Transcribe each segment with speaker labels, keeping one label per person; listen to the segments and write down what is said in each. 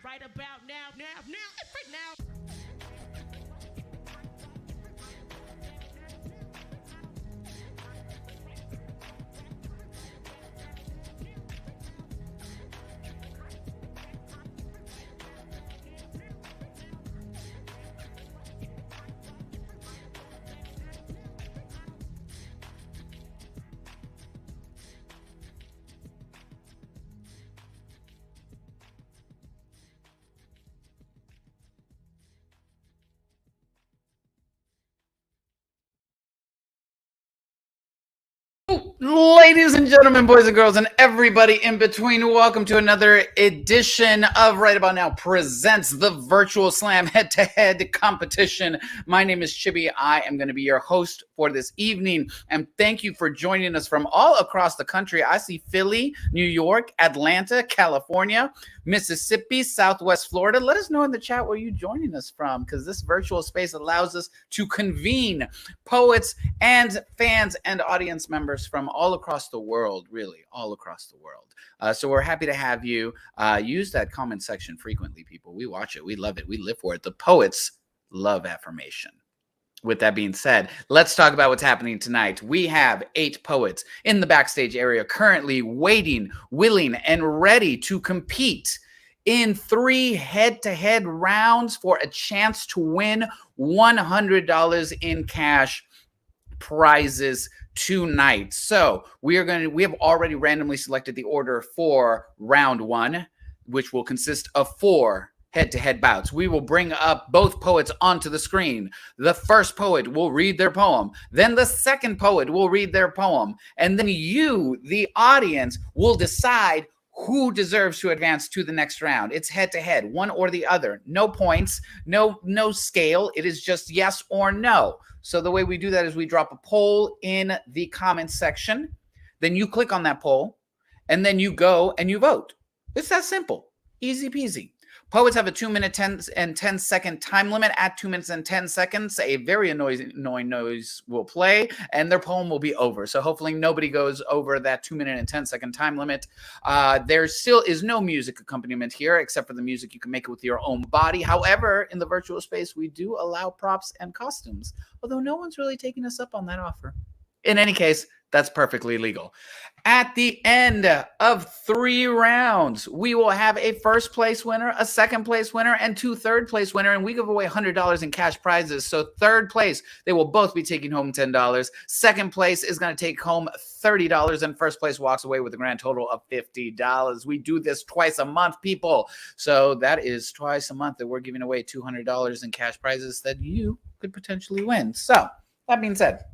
Speaker 1: right about now.
Speaker 2: Ladies and gentlemen, boys and girls, and everybody in between, welcome to another edition of Right About Now Presents the Virtual Slam head-to-head competition. My name is Chibbi. I am going to be your host for this evening, and thank you for joining us from all across the country. I see Philly, New York, Atlanta, California, Mississippi, Southwest Florida. Let us know in the chat where you're joining us from, because this virtual space allows us to convene poets and fans and audience members from all across the world, really, all across the world. So we're happy to have you. Use that comment section frequently, people. We watch it. We love it. We live for it. The poets love affirmation. With that being said, let's talk about what's happening tonight. We have 8 poets in the backstage area currently waiting, willing, and ready to compete in 3 head-to-head rounds for a chance to win $100 in cash prizes tonight. So we have already randomly selected the order for round 1, which will consist of 4 head-to-head bouts. We will bring up both poets onto the screen. The first poet will read their poem. Then the second poet will read their poem. And then you, the audience, will decide who deserves to advance to the next round. It's head-to-head, one or the other. No points, no scale. It is just yes or no. So the way we do that is we drop a poll in the comments section. Then you click on that poll, and then you go and you vote. It's that simple. Easy peasy. Poets have a 2-minute and 10-second time limit. At 2 minutes and 10 seconds, a very annoying noise will play, and their poem will be over. So hopefully nobody goes over that 2-minute and 10-second time limit. There still is no music accompaniment here, except for the music you can make it with your own body. However, in the virtual space, we do allow props and costumes, although no one's really taking us up on that offer. In any case, that's perfectly legal. At the end of 3 rounds, we will have a first place winner, a second place winner, and 2 third place winner, and we give away $100 in cash prizes. So third place, they will both be taking home $10. Second place is going to take home $30, and first place walks away with a grand total of $50. We do this twice a month, people. So that is twice a month that we're giving away $200 in cash prizes that you could potentially win. So that being said,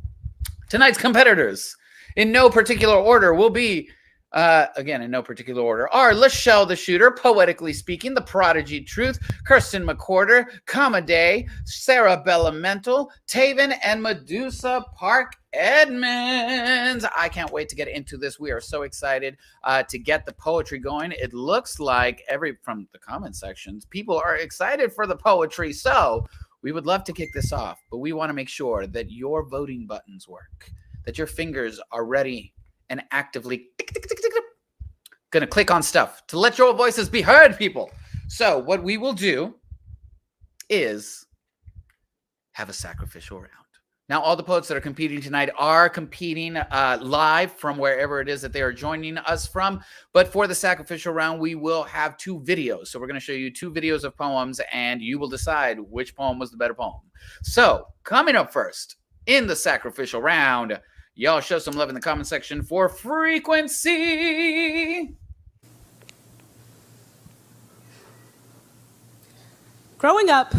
Speaker 2: tonight's competitors, in no particular order, will be, again, in no particular order, are LeChell The Shootah, Poetically Speaking, The Prodigy Truth, Kirstin McWhorter, Kamaday, Sarah Bellum, Tayven, and Medusa Park Edmonds. I can't wait to get into this. We are so excited to get the poetry going. It looks like from the comment sections, people are excited for the poetry. So we would love to kick this off, but we want to make sure that your voting buttons work, that your fingers are ready and actively going to click on stuff to let your voices be heard, people. So what we will do is have a sacrificial round. Now, all the poets that are competing tonight are competing live from wherever it is that they are joining us from. But for the sacrificial round, we will have 2 videos. So we're going to show you 2 videos of poems, and you will decide which poem was the better poem. So coming up first in the sacrificial round, y'all show some love in the comment section for Frequency.
Speaker 1: Growing up,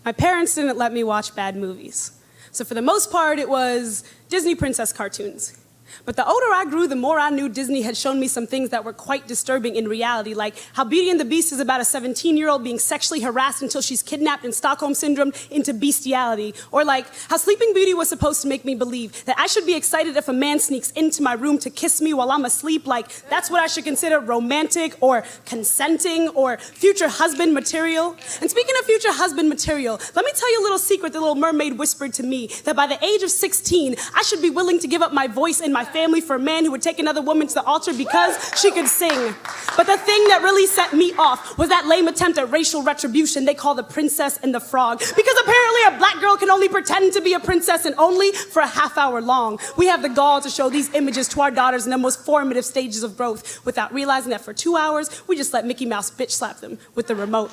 Speaker 1: my parents didn't let me watch bad movies. So for the most part, it was Disney princess cartoons. But the older I grew, the more I knew Disney had shown me some things that were quite disturbing in reality, like how Beauty and the Beast is about a 17-year-old being sexually harassed until she's kidnapped in Stockholm Syndrome into bestiality, or like how Sleeping Beauty was supposed to make me believe that I should be excited if a man sneaks into my room to kiss me while I'm asleep, like that's what I should consider romantic or consenting or future husband material. And speaking of future husband material, let me tell you a little secret the Little Mermaid whispered to me, that by the age of 16, I should be willing to give up my voice and my family for a man who would take another woman to the altar because she could sing. But the thing that really set me off was that lame attempt at racial retribution they call The Princess and the Frog. Because apparently a black girl can only pretend to be a princess and only for a half hour long. We have the gall to show these images to our daughters in the most formative stages of growth without realizing that for 2 hours, we just let Mickey Mouse bitch slap them with the remote.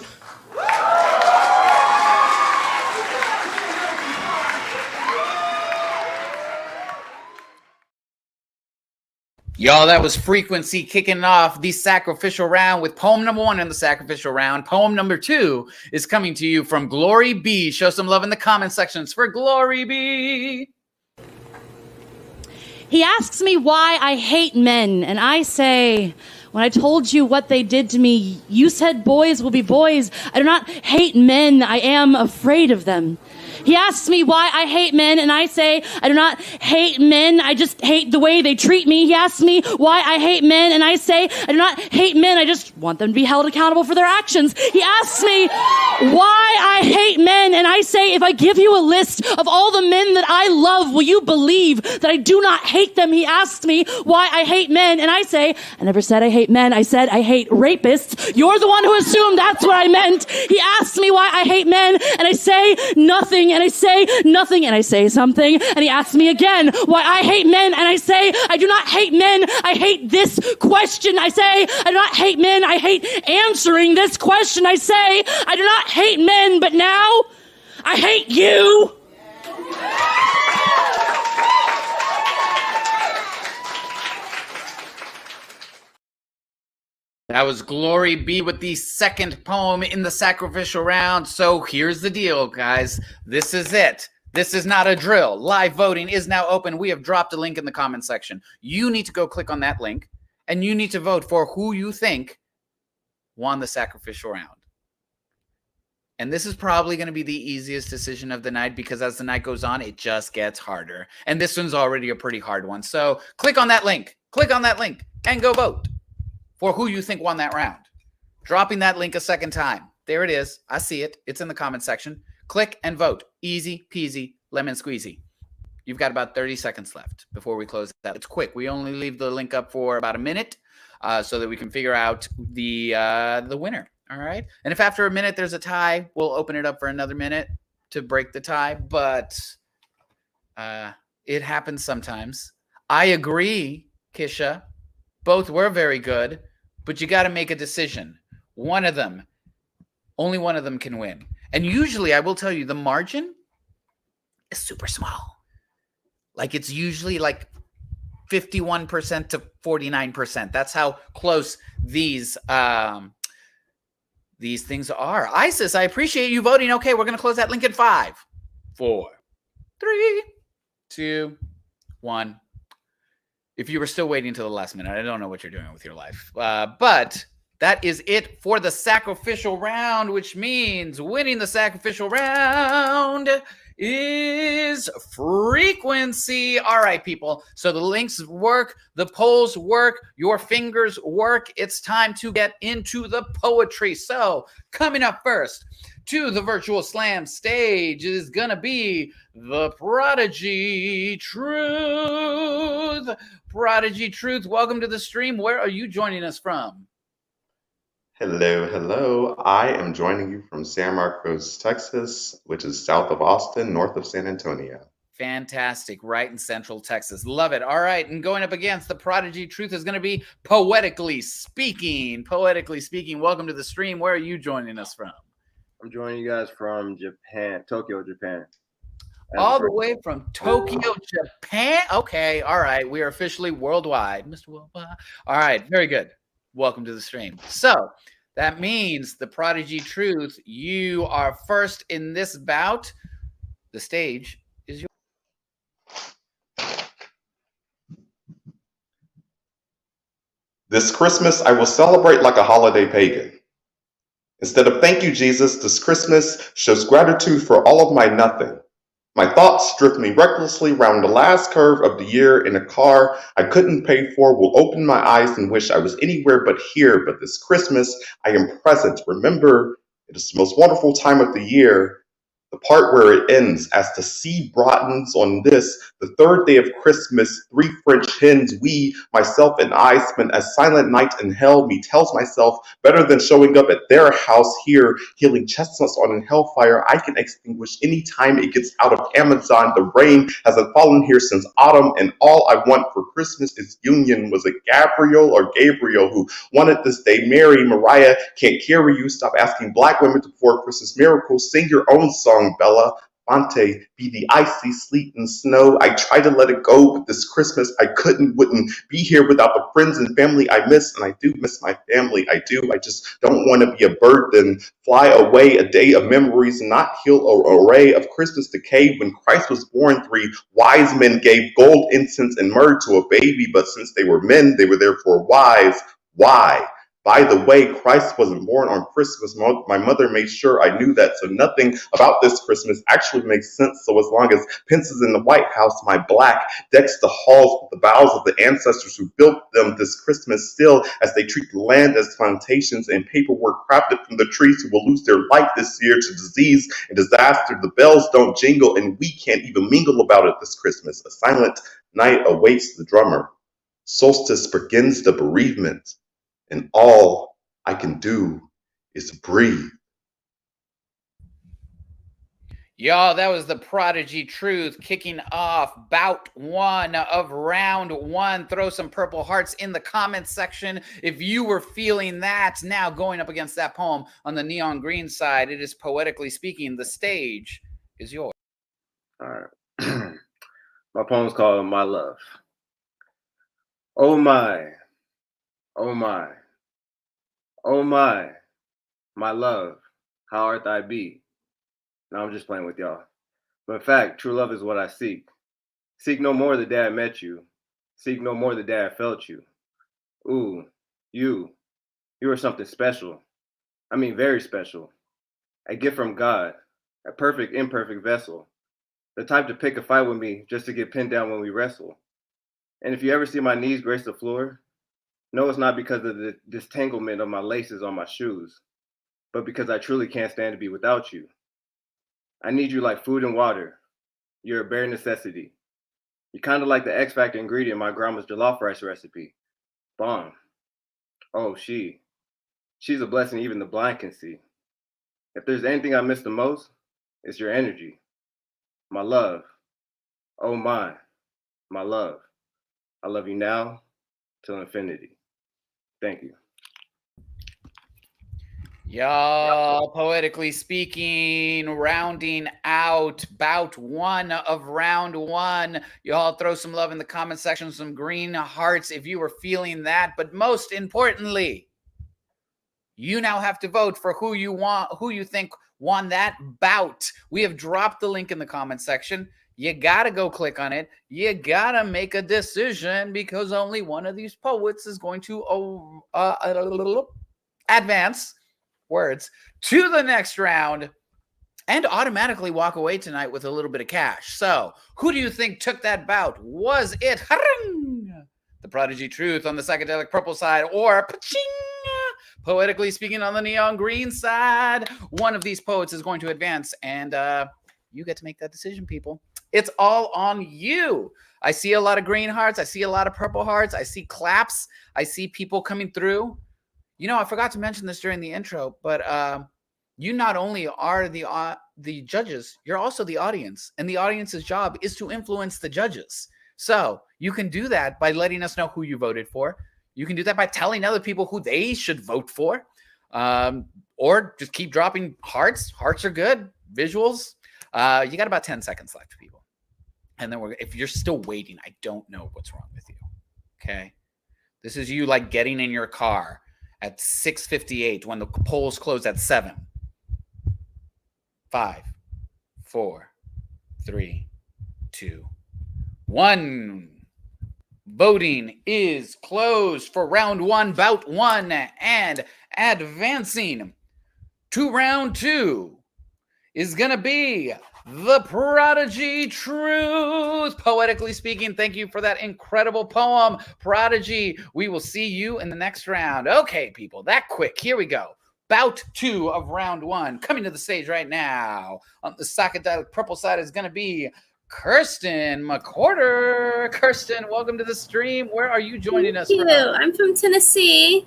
Speaker 2: Y'all, that was Frequency kicking off the sacrificial round with poem number 1 in the sacrificial round. Poem number 2 is coming to you from Glory B. Show some love in the comment sections for Glory B.
Speaker 3: He asks me why I hate men, and I say, when I told you what they did to me, you said boys will be boys. I do not hate men, I am afraid of them. He asks me why I hate men, and I say, I do not hate men, I just hate the way they treat me. He asks me why I hate men, and I say, I do not hate men, I just want them to be held accountable for their actions. He asks me why I hate men, and I say, if I give you a list of all the men that I love, will you believe that I do not hate them? He asks me why I hate men, and I say, I never said I hate men, I said I hate rapists. You're the one who assumed that's what I meant. He asks me why I hate men, and I say nothing, and I say nothing, and I say something, and he asks me again why I hate men, and I say, I do not hate men, I hate this question. I say, I do not hate men, I hate answering this question. I say, I do not hate men, but now I hate you.
Speaker 2: That was Glory B with the second poem in the sacrificial round. So here's the deal, guys. This is it. This is not a drill. Live voting is now open. We have dropped a link in the comment section. You need to go click on that link, and you need to vote for who you think won the sacrificial round. And this is probably going to be the easiest decision of the night, because as the night goes on, it just gets harder. And this one's already a pretty hard one. So click on that link. Click on that link and go vote for who you think won that round. Dropping that link a second time. There it is. I see it. It's in the comment section. Click and vote. Easy peasy, lemon squeezy. You've got about 30 seconds left before we close that. It's quick. We only leave the link up for about a minute so that we can figure out the winner. All right. And if after a minute there's a tie, we'll open it up for another minute to break the tie. But it happens sometimes. I agree, Kisha. Both were very good, but you got to make a decision. One of them, only one of them can win. And usually, I will tell you, the margin is super small. Like, it's usually like 51% to 49%. That's how close these things are. Isis, I appreciate you voting. Okay, we're going to close that link in 5, 4, 3, 2, 1. If you were still waiting until the last minute, I don't know what you're doing with your life. But that is it for the sacrificial round, which means winning the sacrificial round is Frequency. All right, people. So the links work, the polls work, your fingers work. It's time to get into the poetry. So coming up first to the virtual slam stage is going to be the Prodigy Truth. Prodigy Truth, welcome to the stream. Where are you joining us from?
Speaker 4: Hello, hello. I am joining you from San Marcos, Texas, which is south of Austin, north of San Antonio.
Speaker 2: Fantastic. Right in Central Texas. Love it. All right. And going up against the Prodigy Truth is going to be Poetically Speaking. Poetically Speaking, welcome to the stream. Where are you joining us from?
Speaker 5: I'm joining you guys from Japan, Tokyo, Japan.
Speaker 2: All the way from Tokyo, Japan. Okay. All right. We are officially worldwide. Mr. Worldwide. All right. Very good. Welcome to the stream. So that means the Prodigy Truth, you are first in this bout. The stage is yours.
Speaker 4: This Christmas, I will celebrate like a holiday pagan. Instead of thank you, Jesus, this Christmas shows gratitude for all of my nothing. My thoughts drift me recklessly round the last curve of the year in a car I couldn't pay for, will open my eyes and wish I was anywhere but here. But this Christmas, I am present. Remember, it is the most wonderful time of the year. The part where it ends, as the sea broadens on this, the third day of Christmas, 3 French hens, we, myself and I, spent a silent night in hell. Me tells myself, better than showing up at their house here, healing chestnuts on a hellfire I can extinguish any time it gets out of Amazon. The rain hasn't fallen here since autumn, and all I want for Christmas is union. Was it Gabriel or Gabriel who wanted this day? Mary, Mariah can't carry you. Stop asking black women to perform Christmas miracles. Sing your own song. Bella, Fonte, be the icy sleet and snow. I tried to let it go, but this Christmas I wouldn't be here without the friends and family I miss, and I do miss my family. I do. I just don't want to be a burden. Fly away, a day of memories, not heal an array of Christmas decay. When Christ was born, 3 wise men gave gold, incense, and myrrh to a baby, but since they were men, they were therefore wise. Why? By the way, Christ wasn't born on Christmas. My mother made sure I knew that, so nothing about this Christmas actually makes sense. So as long as Pence is in the White House, my black decks the halls with the boughs of the ancestors who built them this Christmas, still as they treat the land as plantations and paperwork crafted from the trees who will lose their life this year to disease and disaster. The bells don't jingle and we can't even mingle about it this Christmas. A silent night awaits the drummer. Solstice begins the bereavement. And all I can do is breathe.
Speaker 2: Y'all, that was the Prodigy Truth kicking off bout 1 of round 1. Throw some purple hearts in the comments section if you were feeling that. Now going up against that poem on the neon green side, it is Poetically Speaking. The stage is yours.
Speaker 5: All right. My poem's called My Love. Oh my, oh my, oh my love, how art thy be? Now I'm just playing with y'all. But in fact, true love is what I seek. Seek no more the day I met you. Seek no more the day I felt you. Ooh, you are something special. I mean, very special. A gift from God, a perfect, imperfect vessel. The type to pick a fight with me just to get pinned down when we wrestle. And if you ever see my knees grace the floor, no, it's not because of the disentanglement of my laces on my shoes, but because I truly can't stand to be without you. I need you like food and water. You're a bare necessity. You're kind of like the X Factor ingredient in my grandma's jollof rice recipe. Bomb. Oh, she's a blessing even the blind can see. If there's anything I miss the most, it's your energy. My love. Oh my love. I love you now till infinity. Thank you.
Speaker 2: Y'all, Poetically Speaking, rounding out bout 1 of round 1. Y'all throw some love in the comment section, some green hearts if you were feeling that. But most importantly, you now have to vote for who you think won that bout. We have dropped the link in the comment section. You gotta go click on it. You gotta make a decision because only one of these poets is going to advance to the next round and automatically walk away tonight with a little bit of cash. So who do you think took that bout? Was it the Prodigy Truth on the psychedelic purple side or Poetically Speaking on the neon green side? One of these poets is going to advance and you get to make that decision, people. It's all on you. I see a lot of green hearts. I see a lot of purple hearts. I see claps. I see people coming through. You know, I forgot to mention this during the intro, but you not only are the the judges, you're also the audience, and the audience's job is to influence the judges. So you can do that by letting us know who you voted for. You can do that by telling other people who they should vote for, or just keep dropping hearts. Hearts are good. Visuals. You got about 10 seconds left, people. And then if you're still waiting, I don't know what's wrong with you. Okay. This is you like getting in your car at 6:58 when the polls close at 7. 5, 4, 3, 2, 1. Voting is closed for round 1, bout 1, and advancing to round 2 is going to be the Prodigy Truth. Poetically Speaking, thank you for that incredible poem, Prodigy. We will see you in the next round. Okay, people, that quick. Here we go. Bout 2 of round 1. Coming to the stage right now on the psychedelic purple side is going to be Kirstin McWhorter. Kirstin, welcome to the stream. Where are you joining us from?
Speaker 6: I'm from Tennessee.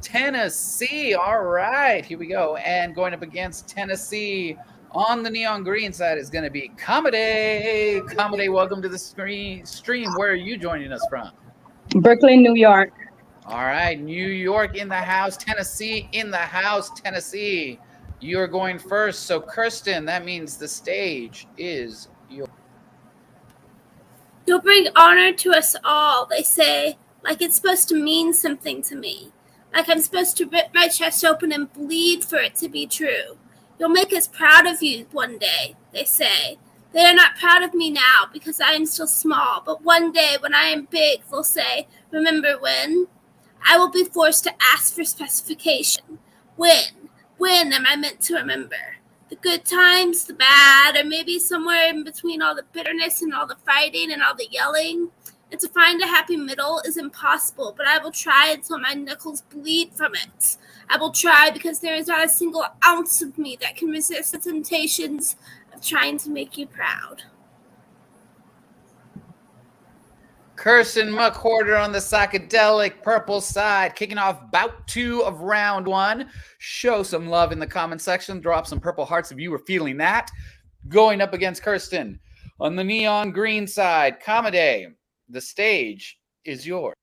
Speaker 2: Tennessee. All right. Here we go. And going up against Tennessee on the neon green side is going to be Kamaday. Kamaday, welcome to the stream. Where are you joining us from?
Speaker 7: Brooklyn, New York.
Speaker 2: All right. New York in the house. Tennessee in the house. Tennessee, you're going first. So, Kirstin, that means the stage is yours.
Speaker 6: You'll bring honor to us all, they say, like it's supposed to mean something to me. Like I'm supposed to rip my chest open and bleed for it to be true. You'll make us proud of you one day, they say. They are not proud of me now because I am still small, but one day when I am big, they'll say, remember when? I will be forced to ask for specification. When am I meant to remember? The good times, the bad, or maybe somewhere in between all the bitterness and all the fighting and all the yelling. And to find a happy middle is impossible, but I will try until my knuckles bleed from it. I will try because there is not a single ounce of me that can resist the temptations of trying to make you proud.
Speaker 2: Kirstin McWhorter on the psychedelic purple side, kicking off bout 2 of round 1. Show some love in the comment section. Drop some purple hearts if you were feeling that. Going up against Kirstin on the neon green side, Kamaday. The stage is yours.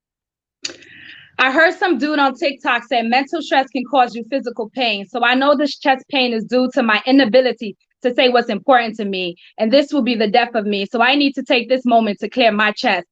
Speaker 7: I heard some dude on TikTok say mental stress can cause you physical pain. So I know this chest pain is due to my inability to say what's important to me. And this will be the death of me. So I need to take this moment to clear my chest.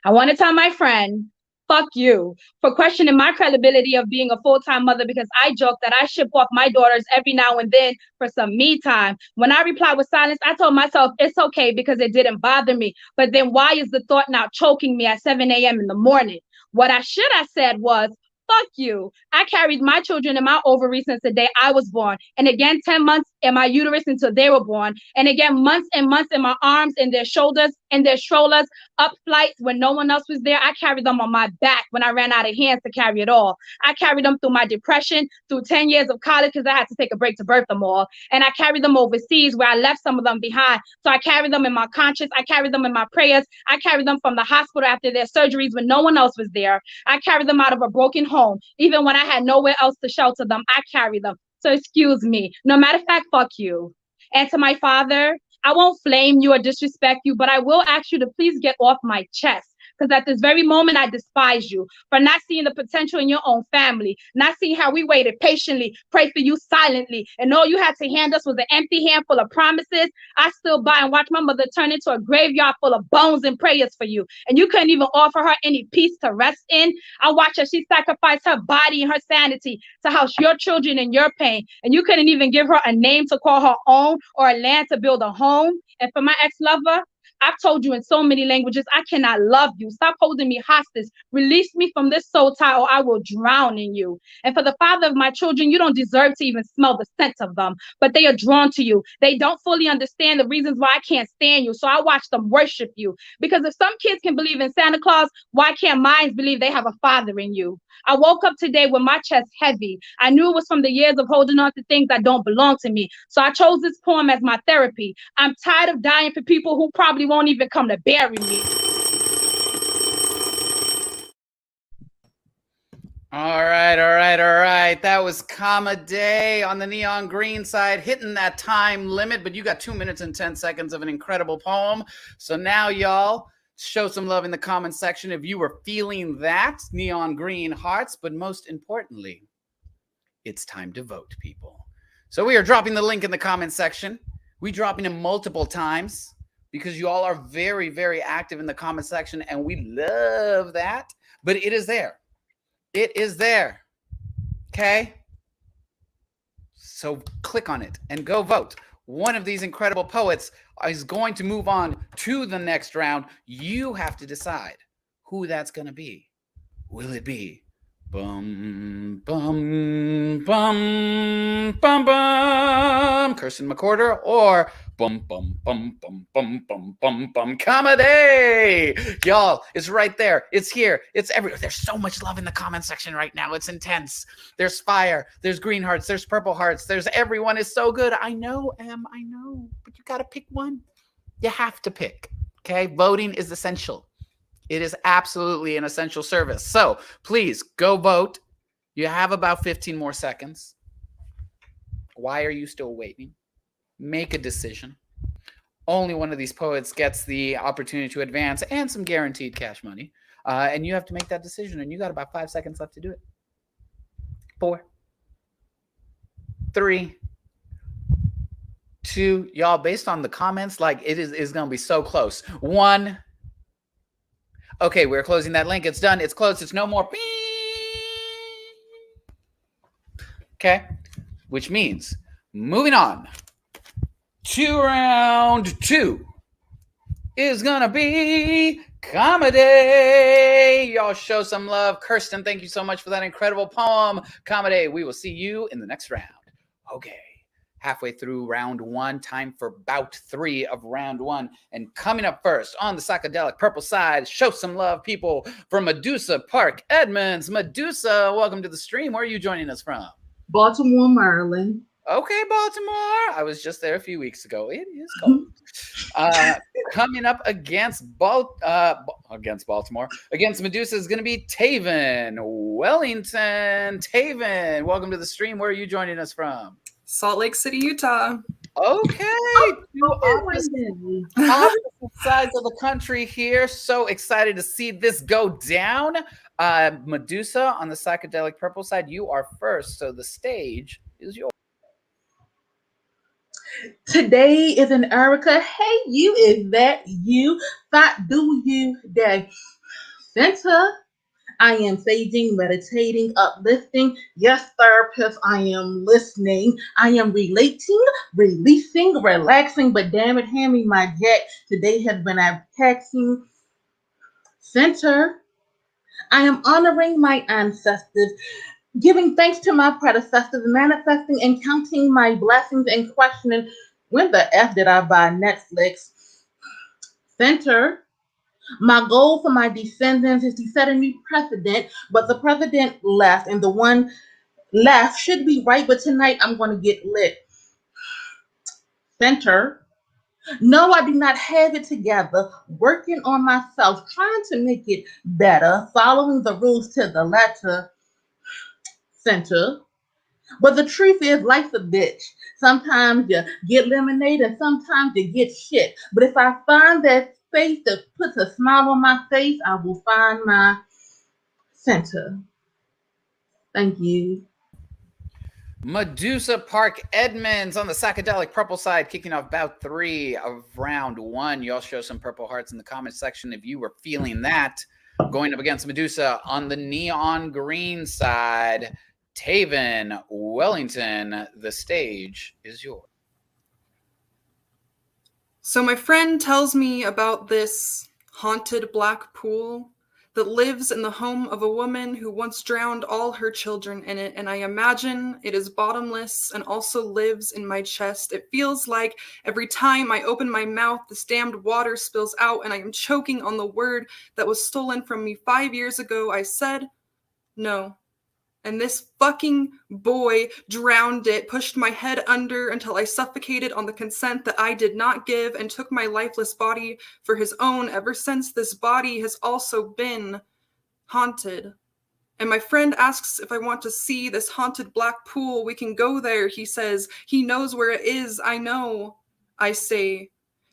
Speaker 7: I want to tell my friend, fuck you, for questioning my credibility of being a full-time mother because I joke that I ship off my daughters every now and then for some me time. When I reply with silence, I told myself it's okay because it didn't bother me. But then why is the thought now choking me at 7 a.m. in the morning? What I should have said was, fuck you. I carried my children in my ovaries since the day I was born. And again, 10 months in my uterus until they were born. And again, months and months in my arms and their shoulders and their strollers, up flights when no one else was there. I carried them on my back when I ran out of hands to carry it all. I carried them through my depression, through 10 years of college because I had to take a break to birth them all. And I carried them overseas where I left some of them behind. So I carried them in my conscience. I carried them in my prayers. I carried them from the hospital after their surgeries when no one else was there. I carried them out of a broken home. Even when I had nowhere else to shelter them, I carried them. So excuse me. No matter of fact, fuck you. And to my father, I won't flame you or disrespect you, but I will ask you to please get off my chest. Because at this very moment, I despise you for not seeing the potential in your own family, not seeing how we waited patiently, prayed for you silently, and all you had to hand us was an empty handful of promises. I stood by and watched my mother turn into a graveyard full of bones and prayers for you, and you couldn't even offer her any peace to rest in. I watched as she sacrificed her body and her sanity to house your children in your pain, and you couldn't even give her a name to call her own or a land to build a home. And for my ex-lover, I've told you in so many languages, I cannot love you. Stop holding me hostage. Release me from this soul tie or I will drown in you. And for the father of my children, you don't deserve to even smell the scent of them, but they are drawn to you. They don't fully understand the reasons why I can't stand you. So I watch them worship you. Because if some kids can believe in Santa Claus, why can't mine believe they have a father in you? I woke up today with my chest heavy. I knew it was from the years of holding on to things that don't belong to me. So I chose this poem as my therapy. I'm tired of dying for people who probably won't even come to bury me.
Speaker 2: All right. That was Kamaday on the neon green side, hitting that time limit, but you got 2 minutes and 10 seconds of an incredible poem. So now, y'all, show some love in the comment section if you were feeling that, neon green hearts, but most importantly, it's time to vote, people. So we are dropping the link in the comment section. We're dropping it multiple times because you all are very, very active in the comment section, and we love that, but it is there. It is there. Okay? So click on it and go vote. One of these incredible poets is going to move on to the next round. You have to decide who that's going to be. Will it be bum, bum, bum, bum, bum, Kirstin McWhorter, or bum, bum, bum, bum, bum, bum, bum, bum, Kamaday? Y'all, it's right there. It's here. It's everywhere. There's so much love in the comment section right now. It's intense. There's fire. There's green hearts. There's purple hearts. There's everyone is so good. I know, I know. But you got to pick one. You have to pick. Okay? Voting is essential. It is absolutely an essential service. So please go vote. You have about 15 more seconds. Why are you still waiting? Make a decision. Only one of these poets gets the opportunity to advance and some guaranteed cash money. And you have to make that decision. And you got about 5 seconds left to do it. 4, 3, 2. Y'all, based on the comments, like it is going to be so close. 1. Okay, we're closing that link. It's done. It's closed. It's no more. Okay, which means moving on to round 2 is going to be Kamaday. Y'all show some love. Kirstin, thank you so much for that incredible poem. Kamaday, we will see you in the next round. Okay. Halfway through round 1, time for bout 3 of round 1. And coming up first on the psychedelic purple side, show some love, people, from Medusa Park, Edmonds. Medusa, welcome to the stream. Where are you joining us from?
Speaker 8: Baltimore, Maryland.
Speaker 2: Okay, Baltimore. I was just there a few weeks ago. It is cold. Coming up against Baltimore, against Medusa is going to be Tayven Wellington. Tayven, welcome to the stream. Where are you joining us from?
Speaker 9: Salt Lake City, Utah.
Speaker 2: Okay. Opposite sides of the country here. So excited to see this go down. Medusa on the psychedelic purple side, you are first. So the stage is yours.
Speaker 8: Today is an Erica. Hey, you, is that you? Thought do you day. Center. I am saging, meditating, uplifting. Yes, therapist, I am listening. I am relating, releasing, relaxing, but damn it, hand me my jet. Today has been a taxing. Center. I am honoring my ancestors, giving thanks to my predecessors, manifesting and counting my blessings and questioning, when the F did I buy Netflix? Center. My goal for my descendants is to set a new precedent, but the president left, and the one left should be right, but tonight I'm going to get lit. Center. No, I do not have it together. Working on myself, trying to make it better, following the rules to the letter. Center. But the truth is, life's a bitch. Sometimes you get lemonade and sometimes you get shit. But if I find that space that puts a smile on my face, I will find my center. Thank you.
Speaker 2: Medusa Park, Edmonds on the psychedelic purple side, kicking off bout 3 of round 1. Y'all show some purple hearts in the comment section if you were feeling that. Going up against Medusa on the neon green side, Tayven Wellington, the stage is yours.
Speaker 9: So my friend tells me about this haunted black pool that lives in the home of a woman who once drowned all her children in it, and I imagine it is bottomless and also lives in my chest. It feels like every time I open my mouth, this damned water spills out and I am choking on the word that was stolen from me 5 years ago. I said no. And this fucking boy drowned it, pushed my head under until I suffocated on the consent that I did not give, and took my lifeless body for his own. Ever since, this body has also been haunted. And my friend asks if I want to see this haunted black pool. We can go there, he says. He knows where it is. I know. I say,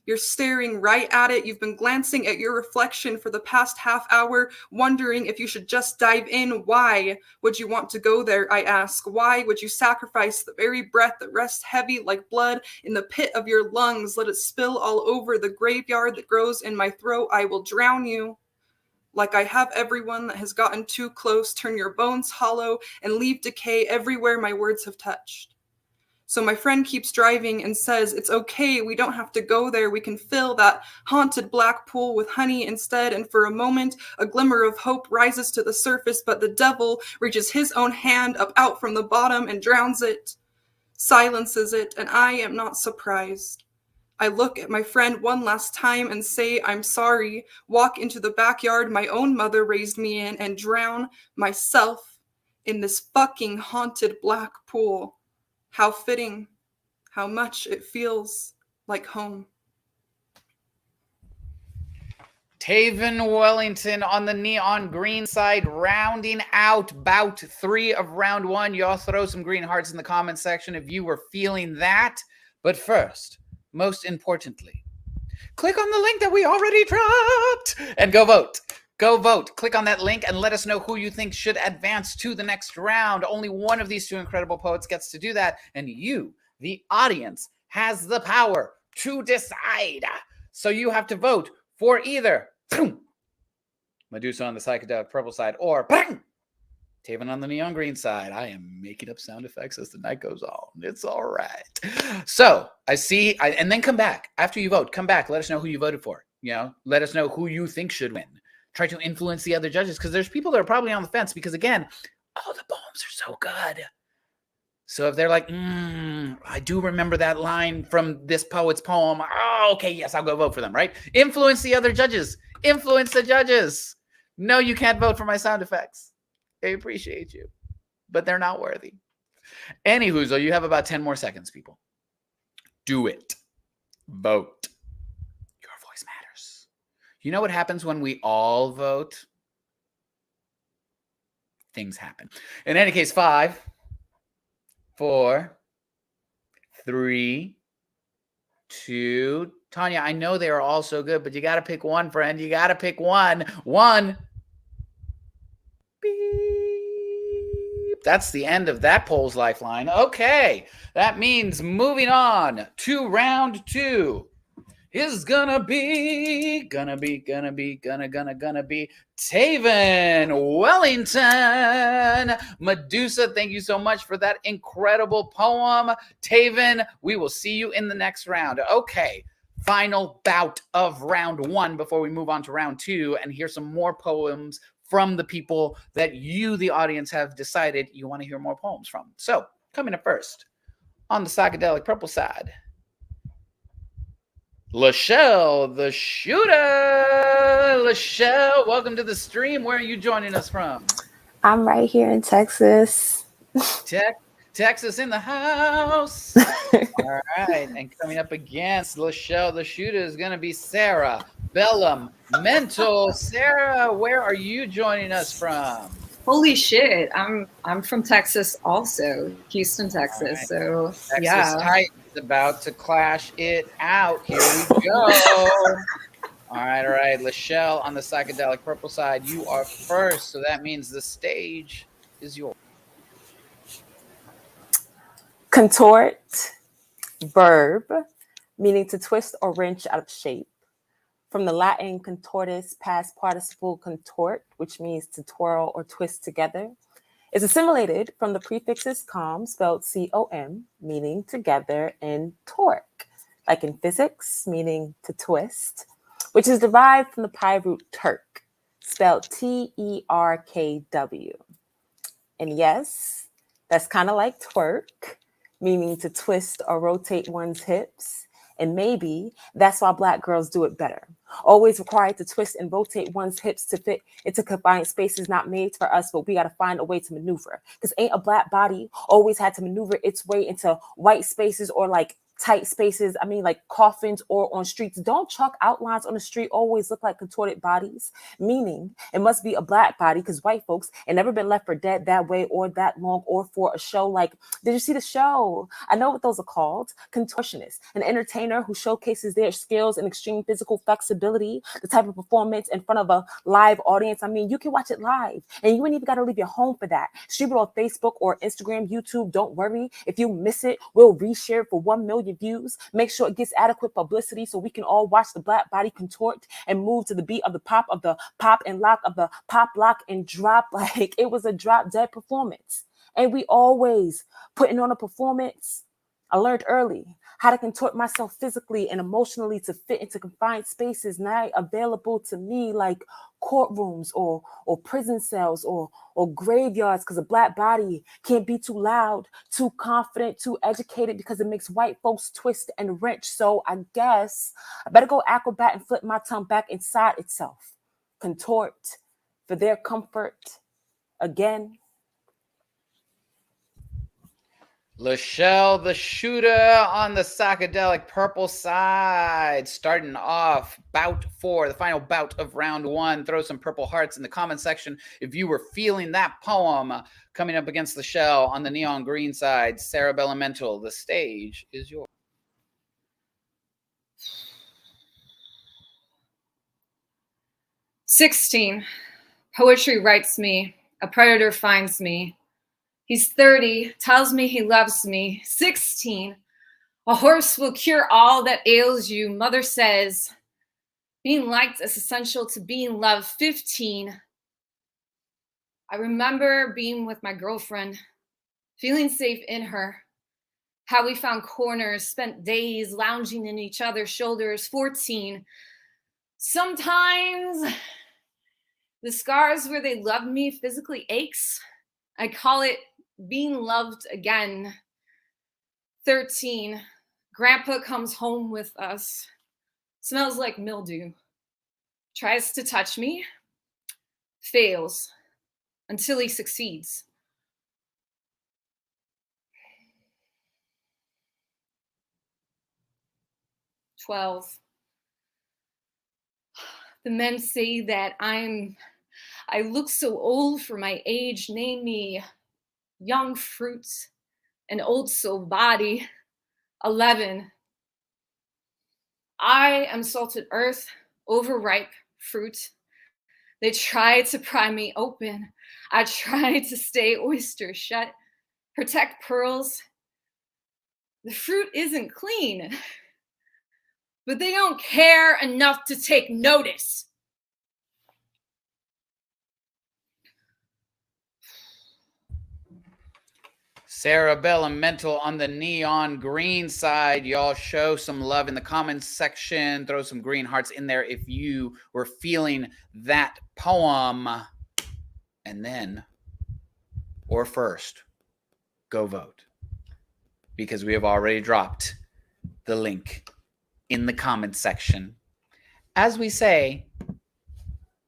Speaker 9: you're staring right at it. You've been glancing at your reflection for the past half hour, wondering if you should just dive in. Why would you want to go there? I ask. Why would you sacrifice the very breath that rests heavy like blood in the pit of your lungs? Let it spill all over the graveyard that grows in my throat. I will drown you. Like I have everyone that has gotten too close, turn your bones hollow and leave decay everywhere my words have touched. So my friend keeps driving and says, it's okay, we don't have to go there. We can fill that haunted black pool with honey instead. And for a moment, a glimmer of hope rises to the surface, but the devil reaches his own hand up out from the bottom and drowns it, silences it, and I am not surprised. I look at my friend one last time and say, I'm sorry, walk into the backyard my own mother raised me in and drown myself in this fucking haunted black pool. How fitting, how much it feels like home.
Speaker 2: Tayven Wellington on the neon green side, rounding out bout 3 of round 1. Y'all throw some green hearts in the comment section if you were feeling that. But first, most importantly, click on the link that we already dropped and go vote. Go vote. Click on that link and let us know who you think should advance to the next round. Only one of these 2 incredible poets gets to do that. And you, the audience, has the power to decide. So you have to vote for either Medusa on the psychedelic purple side or Tayven on the neon green side. I am making up sound effects as the night goes on. It's all right. So I see, and then come back. After you vote, come back. Let us know who you voted for. You know, let us know who you think should win. Try to influence the other judges because there's people that are probably on the fence because, again, oh, the poems are so good. So if they're like, I do remember that line from this poet's poem. Oh, okay, yes, I'll go vote for them, right? Influence the other judges. Influence the judges. No, you can't vote for my sound effects. I appreciate you, but they're not worthy. Anywho, you have about 10 more seconds, people. Do it. Vote. Your voice matters. You know what happens when we all vote? Things happen. In any case, 5, 4, 3, 2. Tanya, I know they are all so good, but you got to pick one, friend. You got to pick one. One. Beep. That's the end of that poll's lifeline. Okay. That means moving on to round 2 is gonna be Tayven Wellington. Medusa, thank you so much for that incredible poem. Tayven, we will see you in the next round. Okay, final bout of round 1 before we move on to round 2 and hear some more poems from the people that you, the audience, have decided you want to hear more poems from. So, coming up first, on the psychedelic purple side, LeChell The Shootah. LeChell, welcome to the stream. Where are you joining us from?
Speaker 10: I'm right here in Texas.
Speaker 2: Texas in the house. All right. And coming up against LeChell The Shootah is going to be Sarah Bellum Mental. Sarah, where are you joining us from?
Speaker 11: Holy shit. I'm from Texas also, Houston, Texas. Right. So
Speaker 2: Texas
Speaker 11: yeah.
Speaker 2: Titans about to clash it out. Here we go. All right. LeChell on the psychedelic purple side, you are first. So that means the stage is yours.
Speaker 10: Contort, verb, meaning to twist or wrench out of shape. From the Latin contortus, past participle contort, which means to twirl or twist together, is assimilated from the prefixes com, spelled C-O-M, meaning together, and torque, like in physics, meaning to twist, which is derived from the Pi root Turk, spelled T-E-R-K-W. And yes, that's kind of like twerk, meaning to twist or rotate one's hips. And maybe that's why Black girls do it better. Always required to twist and rotate one's hips to fit into confined spaces not made for us, but we got to find a way to maneuver. Because ain't a Black body always had to maneuver its way into white spaces or like tight spaces, I mean like coffins or on streets. Don't chalk outlines on the street always look like contorted bodies? Meaning it must be a black body because white folks ain't never been left for dead that way or that long or for a show. Like, did you see the show? I know what those are called. Contortionist, an entertainer who showcases their skills and extreme physical flexibility, the type of performance in front of a live audience. I mean, you can watch it live and you ain't even got to leave your home for that. Stream it on Facebook or Instagram, YouTube. Don't worry. If you miss it, we'll reshare it for 1 million views. Make sure it gets adequate publicity so we can all watch the black body contort and move to the beat of the pop and lock of the pop, lock and drop. Like it was a drop dead performance. And we always putting on a performance. I learned early how to contort myself physically and emotionally to fit into confined spaces not available to me, like courtrooms or prison cells or graveyards, because a black body can't be too loud, too confident, too educated, because it makes white folks twist and wrench. So I guess I better go acrobat and flip my tongue back inside itself. Contort for their comfort again.
Speaker 2: LeChell The Shootah on the psychedelic purple side. Starting off bout 4, the final bout of round 1. Throw some purple hearts in the comment section if you were feeling that poem. Coming up against LeChell on the neon green side, Sarah Bellum. The stage is yours.
Speaker 11: 16. Poetry writes me. A predator finds me. He's 30, tells me he loves me. 16. A horse will cure all that ails you. Mother says, being liked is essential to being loved. 15. I remember being with my girlfriend, feeling safe in her. How we found corners, spent days lounging in each other's shoulders. 14. Sometimes the scars where they loved me physically aches. I call it being loved again. 13. Grandpa comes home with us. Smells like mildew. Tries to touch me. Fails until he succeeds. 12. The men say that I look so old for my age. Name me young fruit and old soul body. 11. I am salted earth, overripe fruit. They try to pry me open. I try to stay oyster shut, protect pearls. The fruit isn't clean, but they don't care enough to take notice.
Speaker 2: Sarah Bellum on the neon green side. Y'all show some love in the comments section. Throw some green hearts in there if you were feeling that poem. And then, or first, go vote. Because we have already dropped the link in the comments section. As we say,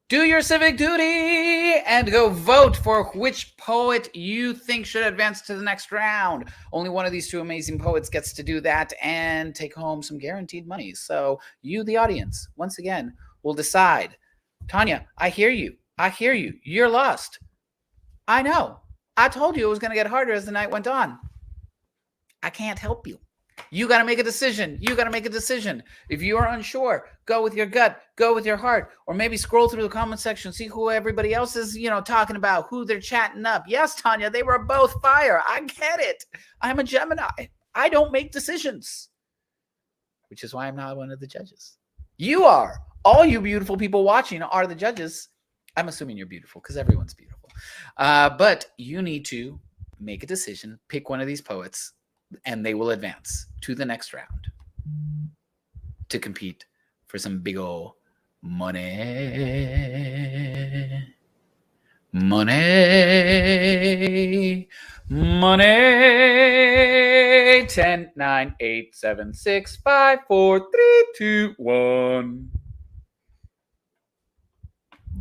Speaker 2: do your civic duty and go vote for which poet you think should advance to the next round. Only one of these two amazing poets gets to do that and take home some guaranteed money. So you, the audience, once again, will decide. Tanya, I hear you. I hear you. You're lost. I know. I told you it was going to get harder as the night went on. I can't help you. You got to make a decision. You got to make a decision. If you are unsure, go with your gut, go with your heart, or maybe scroll through the comment section, see who everybody else is, talking about, who they're chatting up. Yes, Tanya, they were both fire. I get it. I'm a Gemini. I don't make decisions, which is why I'm not one of the judges. You are. All you beautiful people watching are the judges. I'm assuming you're beautiful because everyone's beautiful. But you need to make a decision, pick one of these poets, and they will advance to the next round to compete for some big ol' money. Money. Money. 10, 9, 8, 7, 6, 5, 4, 3, 2, 1.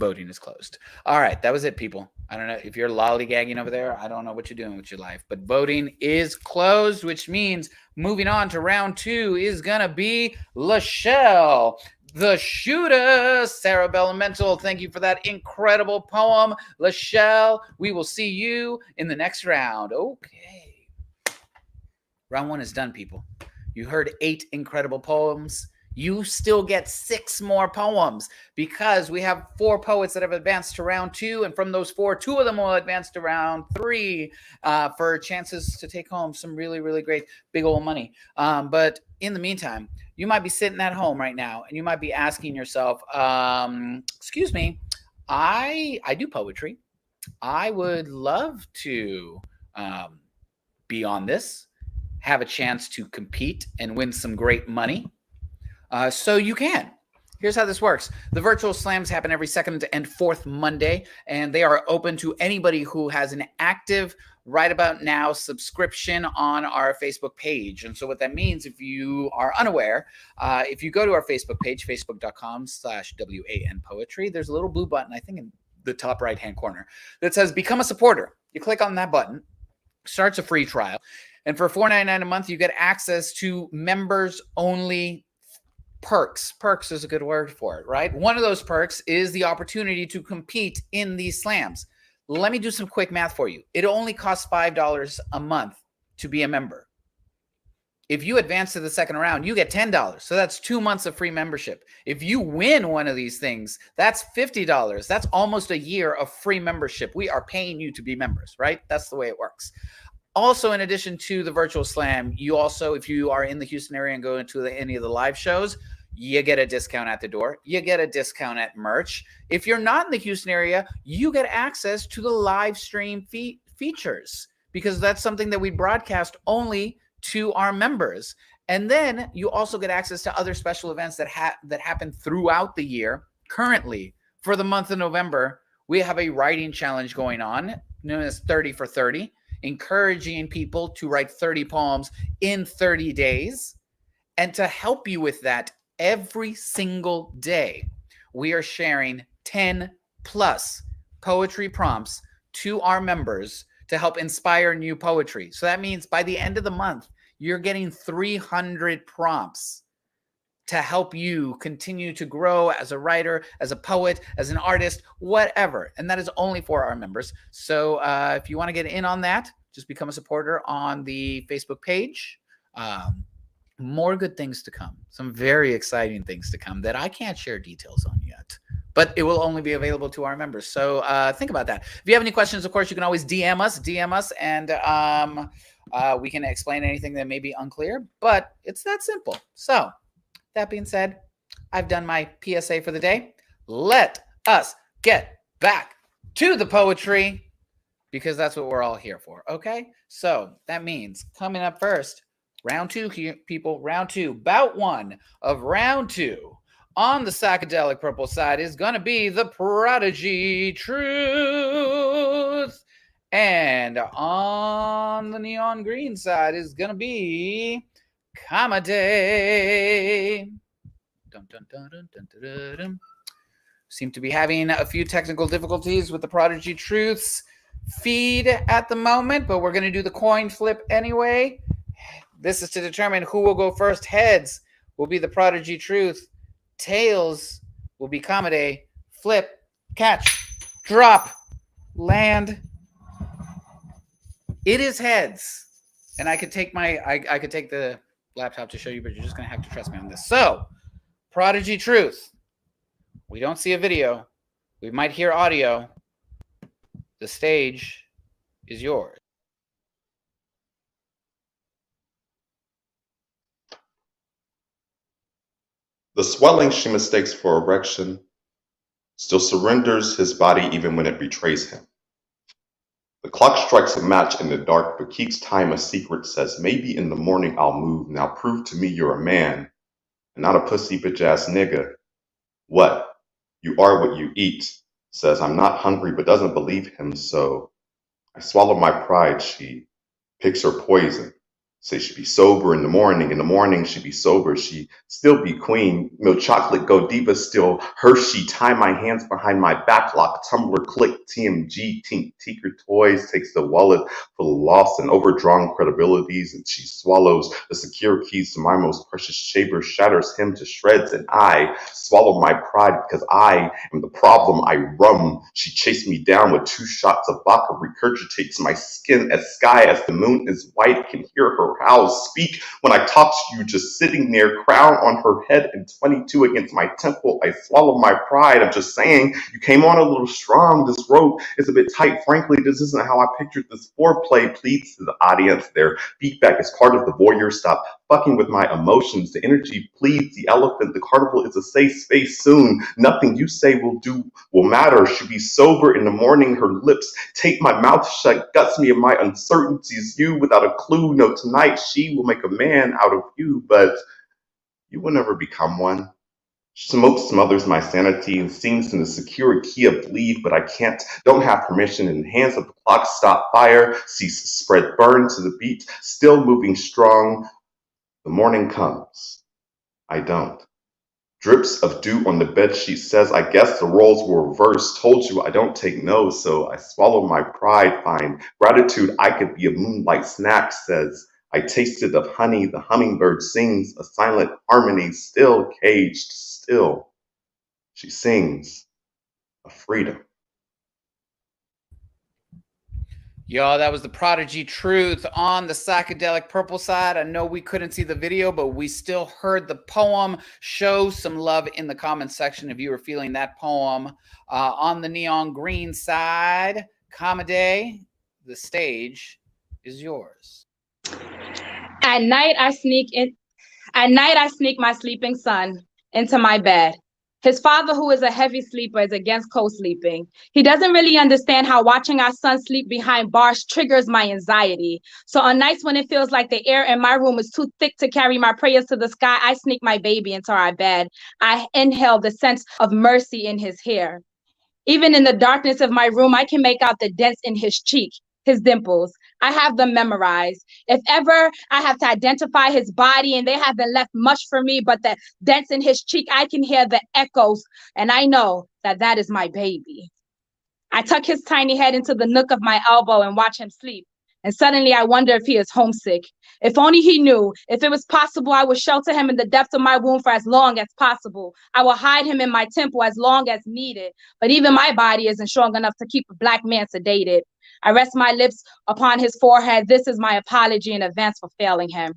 Speaker 2: voting is closed. All right, that was it, people. I don't know if you're lollygagging over there. I don't know what you're doing with your life, but voting is closed, which means moving on to round 2 is going to be LeChell The Shootah. Sarah Bellum, thank you for that incredible poem. LeChell, we will see you in the next round. Okay. Round 1 is done, people. You heard 8 incredible poems. You still get 6 more poems because we have 4 poets that have advanced to round 2. And from those 4, 2 of them will advance to round 3 for chances to take home some really, really great big old money. But in the meantime, you might be sitting at home right now and you might be asking yourself, excuse me, I do poetry. I would love to be on this, have a chance to compete and win some great money. So you can. Here's how this works. The virtual slams happen every second and fourth Monday, and they are open to anybody who has an active Right About Now subscription on our Facebook page. And so what that means, if you are unaware, if you go to our Facebook page, facebook.com/WAN Poetry, there's a little blue button, I think in the top right-hand corner, that says Become a Supporter. You click on that button, starts a free trial, and for $4.99 a month, you get access to members-only perks. Perks is a good word for it, right? One of those perks is the opportunity to compete in these slams. Let me do some quick math for you. It only costs $5 a month to be a member. If you advance to the second round, you get $10. So that's 2 months of free membership. If you win one of these things, that's $50. That's almost a year of free membership. We are paying you to be members, right? That's the way it works. Also, in addition to the virtual slam, you also, if you are in the Houston area and go into any of the live shows, you get a discount at the door. You get a discount at merch. If you're not in the Houston area, you get access to the live stream features because that's something that we broadcast only to our members. And then you also get access to other special events that happen throughout the year. Currently, for the month of November, we have a writing challenge going on known as 30 for 30. Encouraging people to write 30 poems in 30 days. And to help you with that, every single day, we are sharing 10 plus poetry prompts to our members to help inspire new poetry. So that means by the end of the month, you're getting 300 prompts to help you continue to grow as a writer, as a poet, as an artist, whatever. And that is only for our members. So if you want to get in on that, just become a supporter on the Facebook page. More good things to come. Some very exciting things to come that I can't share details on yet, but it will only be available to our members. So think about that. If you have any questions, of course, you can always DM us, and we can explain anything that may be unclear, but it's that simple. So that being said, I've done my PSA for the day. Let us get back to the poetry because that's what we're all here for, okay? So that means coming up first, round 2, people, round 2, bout 1 of round 2 on the psychedelic purple side is going to be the Prodigy Truth. And on the neon green side is going to be Kamaday. Dun, dun, dun, dun, dun, dun, dun, dun. Seem to be having a few technical difficulties with the Prodigy Truth's feed at the moment, but we're going to do the coin flip anyway. This is to determine who will go first. Heads will be the Prodigy Truth. Tails will be Kamaday. Flip, catch, drop, land. It is heads. And I could take I could take the laptop to show you, but you're just going to have to trust me on this. So, Prodigy Truth. We don't see a video. We might hear audio. The stage is yours.
Speaker 4: The swelling she mistakes for erection still surrenders his body even when it betrays him. The clock strikes a match in the dark but keeps time a secret, says maybe in the morning I'll move, now prove to me you're a man and not a pussy bitch ass nigga. What? You are what you eat, says I'm not hungry but doesn't believe him, so I swallow my pride. She picks her poison. Say she be sober in the morning she be sober, she still be queen. Milk chocolate go diva still, Hershey, tie my hands behind my back, lock, tumbler, click, TMG, tink, tinker toys, takes the wallet full of lost and overdrawn credibilities, and she swallows the secure keys to my most precious chamber, shatters him to shreds, and I swallow my pride because I am the problem. I rum. She chased me down with 2 shots of vodka, regurgitates my skin as sky as the moon is white, can hear her howls speak when I talk to you, just sitting there, crown on her head and 22 against my temple. I swallow my pride. I'm just saying, you came on a little strong. This rope is a bit tight. Frankly, this isn't how I pictured this foreplay. Pleads to the audience. Their feedback is part of the voyeur. Stop fucking with my emotions. The energy pleads the elephant. The carnival is a safe space soon. Nothing you say will matter. She'll be sober in the morning. Her lips tape my mouth shut, guts me of my uncertainties. You without a clue. No, tonight she will make a man out of you, but you will never become one. Smoke smothers my sanity and sings in the secure key of leave, but I don't have permission, and hands of the clock stop fire, cease, spread, burn to the beat, still moving strong. The morning comes. I don't. Drips of dew on the bedsheet says, I guess the roles were reversed. Told you I don't take no, so I swallow my pride. Find gratitude I could be a moonlight snack, says. I tasted of honey, the hummingbird sings a silent harmony, still caged, still. She sings of freedom.
Speaker 2: Y'all, that was the Prodigy Truth on the psychedelic purple side. I know we couldn't see the video, but we still heard the poem. Show some love in the comments section if you were feeling that poem. On the neon green side, Kamaday, the stage is yours.
Speaker 7: At night, I sneak my sleeping son into my bed. His father, who is a heavy sleeper, is against co-sleeping. He doesn't really understand how watching our son sleep behind bars triggers my anxiety. So on nights when it feels like the air in my room is too thick to carry my prayers to the sky, I sneak my baby into our bed. I inhale the sense of mercy in his hair. Even in the darkness of my room, I can make out the dents in his cheek, his dimples. I have them memorized. If ever I have to identify his body and they haven't left much for me but the dents in his cheek, I can hear the echoes, and I know that that is my baby. I tuck his tiny head into the nook of my elbow and watch him sleep. And suddenly I wonder if he is homesick. If only he knew. If it was possible, I would shelter him in the depths of my womb for as long as possible. I will hide him in my temple as long as needed. But even my body isn't strong enough to keep a Black man sedated. I rest my lips upon his forehead. This is my apology in advance for failing him.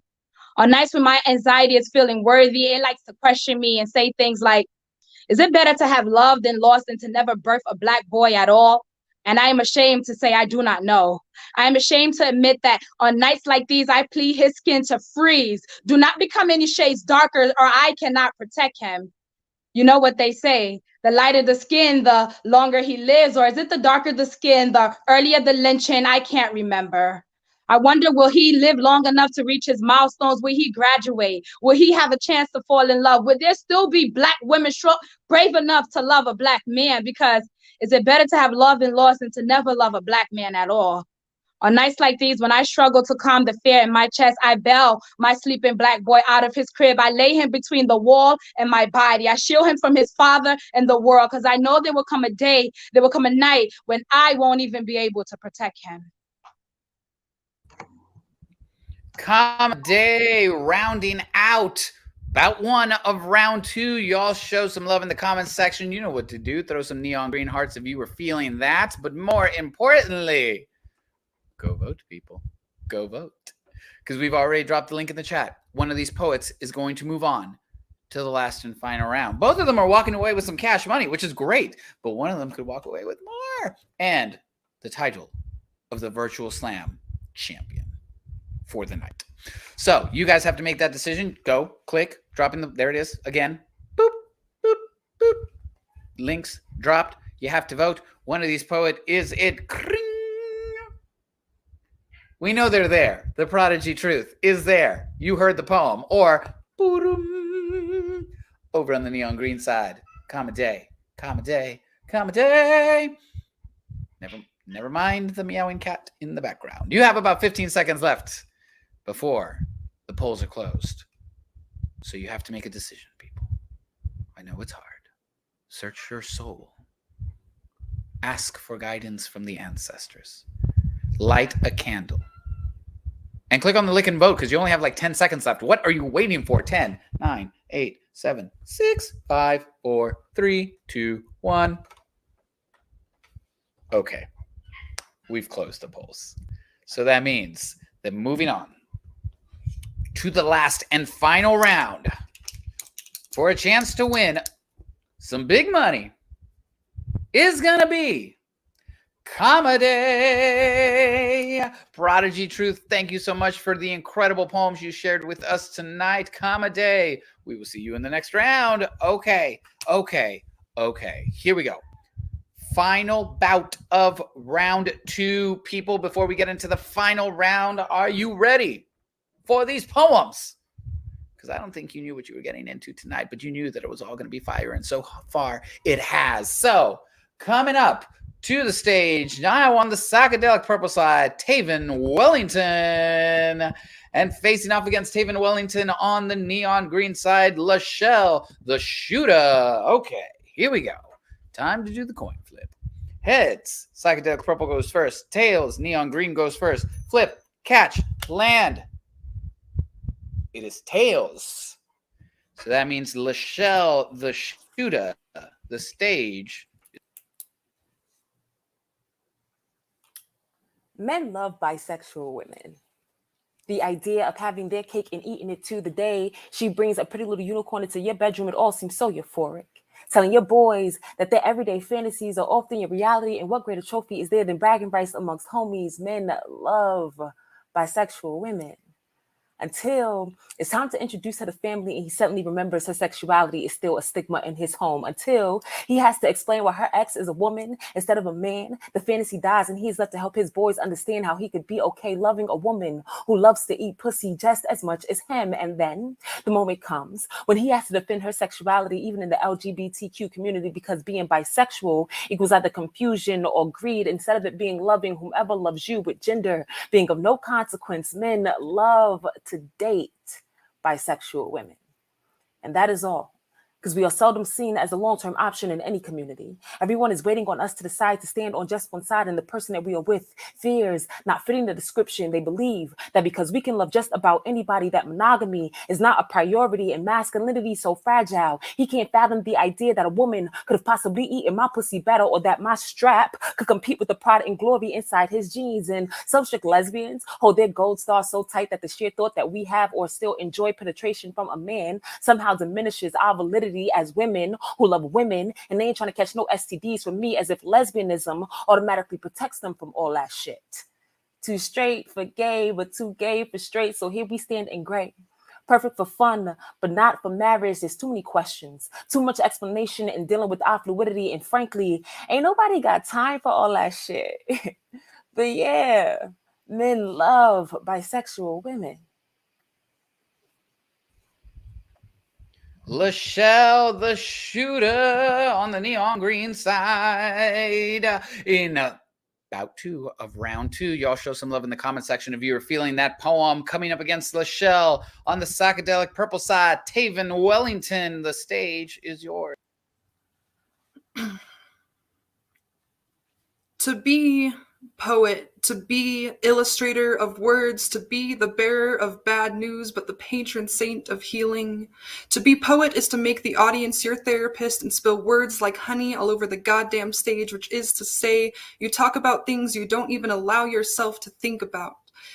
Speaker 7: On nights when my anxiety is feeling worthy, it likes to question me and say things like, is it better to have loved and lost than to never birth a Black boy at all? And I am ashamed to say I do not know. I am ashamed to admit that on nights like these, I plead his skin to freeze. Do not become any shades darker or I cannot protect him. You know what they say, the lighter the skin, the longer he lives, or is it the darker the skin, the earlier the lynching? I can't remember. I wonder, will he live long enough to reach his milestones? Will he graduate? Will he have a chance to fall in love? Will there still be Black women brave enough to love a Black man? Because is it better to have loved and lost than to never love a Black man at all? On nights like these, when I struggle to calm the fear in my chest, I bail my sleeping Black boy out of his crib. I lay him between the wall and my body. I shield him from his father and the world, because I know there will come a day, there will come a night when I won't even be able to protect him.
Speaker 2: Kamaday rounding out about one of round 2. Y'all show some love in the comments section. You know what to do. Throw some neon green hearts if you were feeling that. But more importantly, go vote, people. Go vote. Because we've already dropped the link in the chat. One of these poets is going to move on to the last and final round. Both of them are walking away with some cash money, which is great. But one of them could walk away with more. And the title of the Virtual Slam champion for the night. So you guys have to make that decision. Go, click, drop in the, there it is again. Boop, boop, boop. Links dropped. You have to vote. One of these poet is it. We know they're there. The Prodigy Truth is there. You heard the poem. Or over on the neon green side. Kamaday, Kamaday, Kamaday. Never mind the meowing cat in the background. You have about 15 seconds left before the polls are closed. So you have to make a decision, people. I know it's hard. Search your soul. Ask for guidance from the ancestors. Light a candle. And click on the link and vote because you only have like 10 seconds left. What are you waiting for? 10, 9, 8, 7, 6, 5, 4, 3, 2, 1. Okay. We've closed the polls. So that means that moving on to the last and final round for a chance to win some big money is going to be Kamaday. Prodigy Truth, thank you so much for the incredible poems you shared with us tonight. Kamaday, we will see you in the next round. Okay. Here we go. Final bout of round 2, people. Before we get into the final round, are you ready for these poems? Because I don't think you knew what you were getting into tonight, but you knew that it was all going to be fire, and so far it has. So, coming up to the stage now on the psychedelic purple side, Tayven Wellington. And facing off against Tayven Wellington on the neon green side, LeChell The Shootah. Okay, here we go. Time to do the coin flip. Heads, psychedelic purple goes first. Tails, neon green goes first. Flip, catch, land. It is tails. So that means LeChell The Shootah, the stage.
Speaker 10: Men love bisexual women. The idea of having their cake and eating it too, the day she brings a pretty little unicorn into your bedroom, it all seems so euphoric. Telling your boys that their everyday fantasies are often your reality, and what greater trophy is there than bragging rights amongst homies? Men love bisexual women. Until it's time to introduce her to family and he suddenly remembers her sexuality is still a stigma in his home. Until he has to explain why her ex is a woman instead of a man. The fantasy dies and he is left to help his boys understand how he could be okay loving a woman who loves to eat pussy just as much as him. And then the moment comes when he has to defend her sexuality even in the LGBTQ community, because being bisexual equals either confusion or greed instead of it being loving whomever loves you with gender being of no consequence. Men love to date bisexual women. And that is all. Because we are seldom seen as a long-term option in any community. Everyone is waiting on us to decide to stand on just one side, and the person that we are with fears not fitting the description. They believe that because we can love just about anybody, that monogamy is not a priority and masculinity so fragile. He can't fathom the idea that a woman could have possibly eaten my pussy better, or that my strap could compete with the pride and glory inside his jeans. And some strict lesbians hold their gold star so tight that the sheer thought that we have or still enjoy penetration from a man somehow diminishes our validity as women who love women, and they ain't trying to catch no STDs from me, as if lesbianism automatically protects them from all that shit. Too straight for gay, but too gay for straight. So here we stand in gray. Perfect for fun, but not for marriage. There's too many questions, too much explanation in dealing with our fluidity, and frankly, ain't nobody got time for all that shit. But yeah, men love bisexual women.
Speaker 2: LeChell The Shootah on the neon green side. In bout 2 of round 2, y'all show some love in the comment section if you are feeling that poem. Coming up against LeChell on the psychedelic purple side, Tayven Wellington, the stage is yours.
Speaker 9: To be poet, to be illustrator of words, to be the bearer of bad news but the patron saint of healing. To be poet is to make the audience your therapist and spill words like honey all over the goddamn stage, which is to say, you talk about things you don't even allow yourself to think about.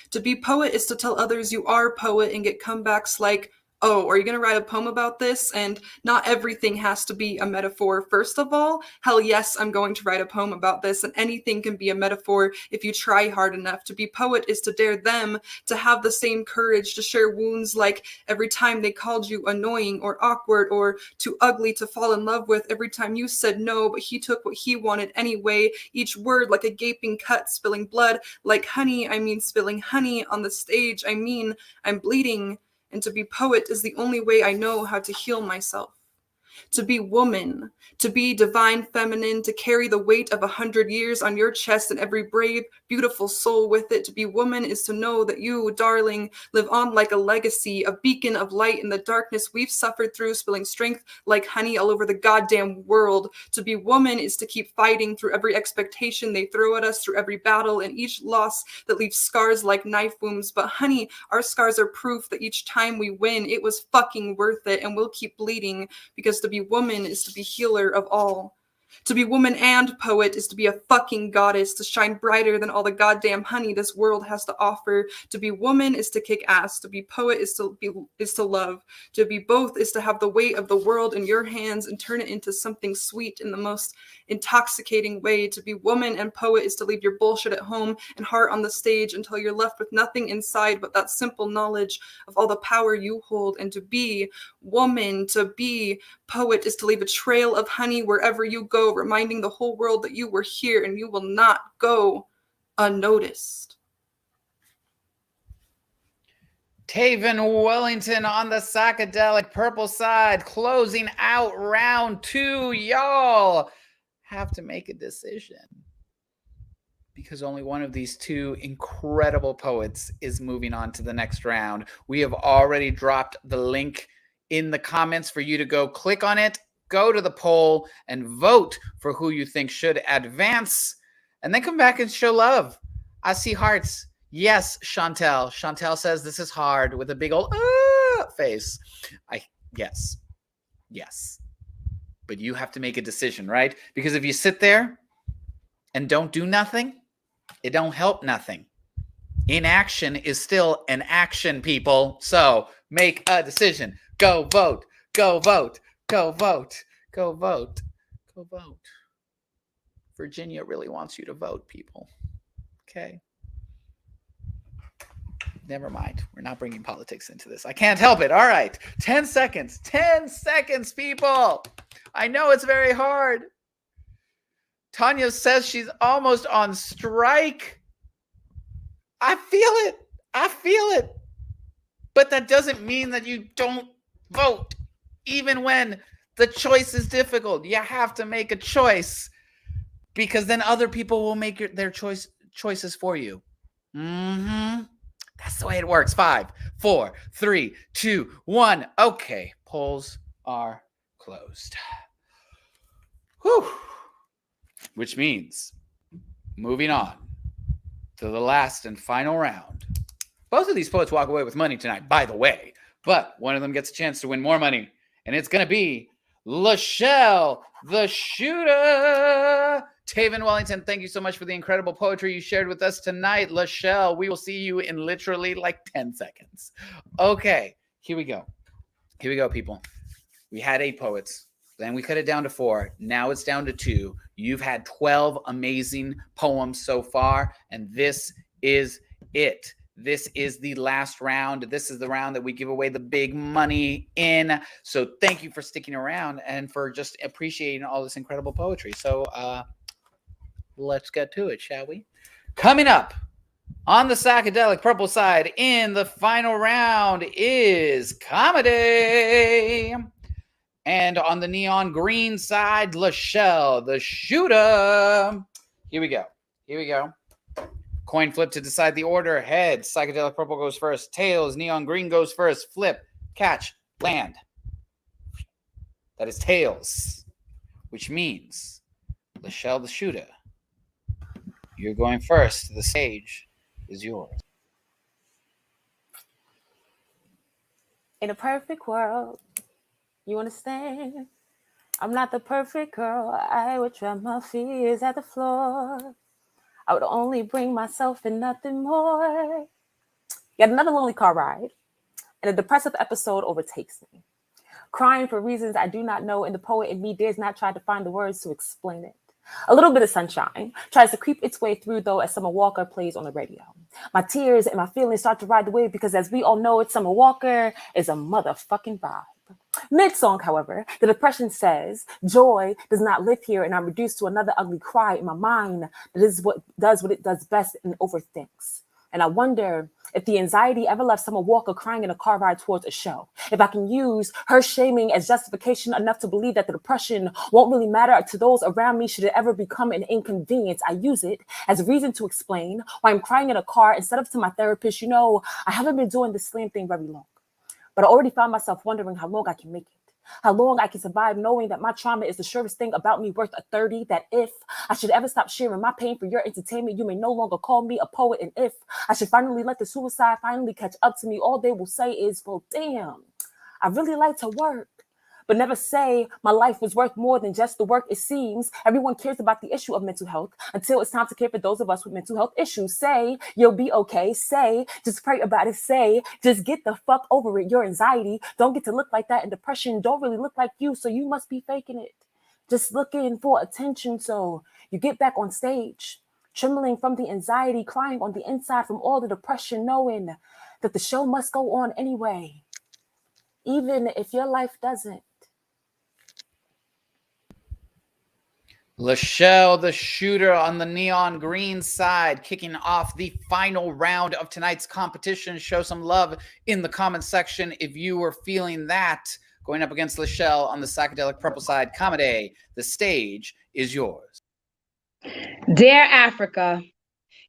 Speaker 9: To be poet is to tell others you are poet and get comebacks like, oh, are you going to write a poem about this? And not everything has to be a metaphor. First of all, hell yes, I'm going to write a poem about this, and anything can be a metaphor if you try hard enough. To be poet is to dare them to have the same courage to share wounds like every time they called you annoying or awkward or too ugly to fall in love with, every time you said no, but he took what he wanted anyway. Each word like a gaping cut, spilling blood like honey. I mean, spilling honey on the stage. I mean, I'm bleeding. And to be poet is the only way I know how to heal myself. to be woman, to be divine feminine, to carry the weight of 100 years on your chest and every brave, beautiful soul with it. To be woman is to know that you, darling, live on like a legacy, a beacon of light in the darkness we've suffered through, spilling strength like honey all over the goddamn world. To be woman is to keep fighting through every expectation they throw at us, through every battle and each loss that leaves scars like knife wounds. But honey, our scars are proof that each time we win, it was fucking worth it, and we'll keep bleeding, because to be woman is to be healer of all. To be woman and poet is to be a fucking goddess, to shine brighter than all the goddamn honey this world has to offer. To be woman is to kick ass. To be poet is to love. To be both is to have the weight of the world in your hands and turn it into something sweet in the most intoxicating way. To be woman and poet is to leave your bullshit at home and heart on the stage until you're left with nothing inside but that simple knowledge of all the power you hold. And to be woman, to be poet is to leave a trail of honey wherever you go, reminding the whole world that you were here and you will not go unnoticed.
Speaker 2: Tayven Wellington on the psychedelic purple side, closing out round 2. Y'all have to make a decision, because only one of these two incredible poets is moving on to the next round. We have already dropped the link in the comments for you to go click on it, go to the poll, and vote for who you think should advance, and then come back and show love. I see hearts. Yes, Chantel. Chantel says this is hard with a big old face. Yes. But you have to make a decision, right? Because if you sit there and don't do nothing, it don't help nothing. Inaction is still an action, people. So make a decision. Go vote. Go vote. Go vote. Go vote. Go vote. Virginia really wants you to vote, people. Okay. Never mind. We're not bringing politics into this. I can't help it. All right. 10 seconds. 10 seconds, people. I know it's very hard. Tanya says she's almost on strike. I feel it. I feel it. But that doesn't mean that you don't vote. Even when the choice is difficult, you have to make a choice, because then other people will make their choices for you. That's the way it works. 5, 4, 3, 2, 1. Okay, polls are closed. Whew. Which means moving on to the last and final round. Both of these poets walk away with money tonight, by the way, but one of them gets a chance to win more money, and it's going to be LeChell The Shootah. Tayven Wellington, thank you so much for the incredible poetry you shared with us tonight. LeChell, we will see you in literally like 10 seconds. Okay, here we go. Here we go, people. We had 8 poets. Then we cut it down to 4. Now it's down to 2. You've had 12 amazing poems so far, and this is it. This is the last round. This is the round that we give away the big money in. So thank you for sticking around and for just appreciating all this incredible poetry. So let's get to it, shall we? Coming up on the psychedelic purple side in the final round is Kamaday. And on the neon green side, LeChell The Shootah. Here we go. Here we go. Coin flip to decide the order. Heads, psychedelic purple goes first. Tails, neon green goes first. Flip, catch, land. That is tails, which means LeChell The Shootah, you're going first. The stage is yours.
Speaker 10: In a perfect world, you understand? I'm not the perfect girl. I would drop my fears at the floor. I would only bring myself and nothing more. Yet another lonely car ride, and a depressive episode overtakes me. Crying for reasons I do not know, and the poet in me dares not try to find the words to explain it. A little bit of sunshine tries to creep its way through, though, as Summer Walker plays on the radio. My tears and my feelings start to ride the wave, because as we all know, it's Summer Walker is a motherfucking vibe. Mid-song, however, the depression says, joy does not live here, and I'm reduced to another ugly cry in my mind that is what does it does best and overthinks. And I wonder If the anxiety ever left Summer Walker crying in a car ride towards a show. If I can use her shaming as justification enough to believe that the depression won't really matter to those around me should it ever become an inconvenience, I use it as a reason to explain why I'm crying in a car instead of to my therapist, I haven't been doing this slam thing very long. But I already found myself wondering how long I can make it. How long I can survive knowing that my trauma is the surest thing about me worth a 30, that if I should ever stop sharing my pain for your entertainment, you may no longer call me a poet. And if I should finally let the suicide finally catch up to me, all they will say is, well, damn, I really like to work. But never say my life was worth more than just the work. It seems everyone cares about the issue of mental health until it's time to care for those of us with mental health issues. Say you'll be okay. Say just pray about it. Say just get the fuck over it. Your anxiety don't get to look like that, and depression don't really look like you, so you must be faking it. Just looking for attention, so you get back on stage, trembling from the anxiety, crying on the inside from all the depression, knowing that the show must go on anyway, even if your life doesn't.
Speaker 2: LeChell The Shootah on the neon green side, kicking off the final round of tonight's competition. Show some love in the comment section if you were feeling that. Going up against LeChell on the psychedelic purple side, Kamaday, the stage is yours.
Speaker 7: Dear Africa,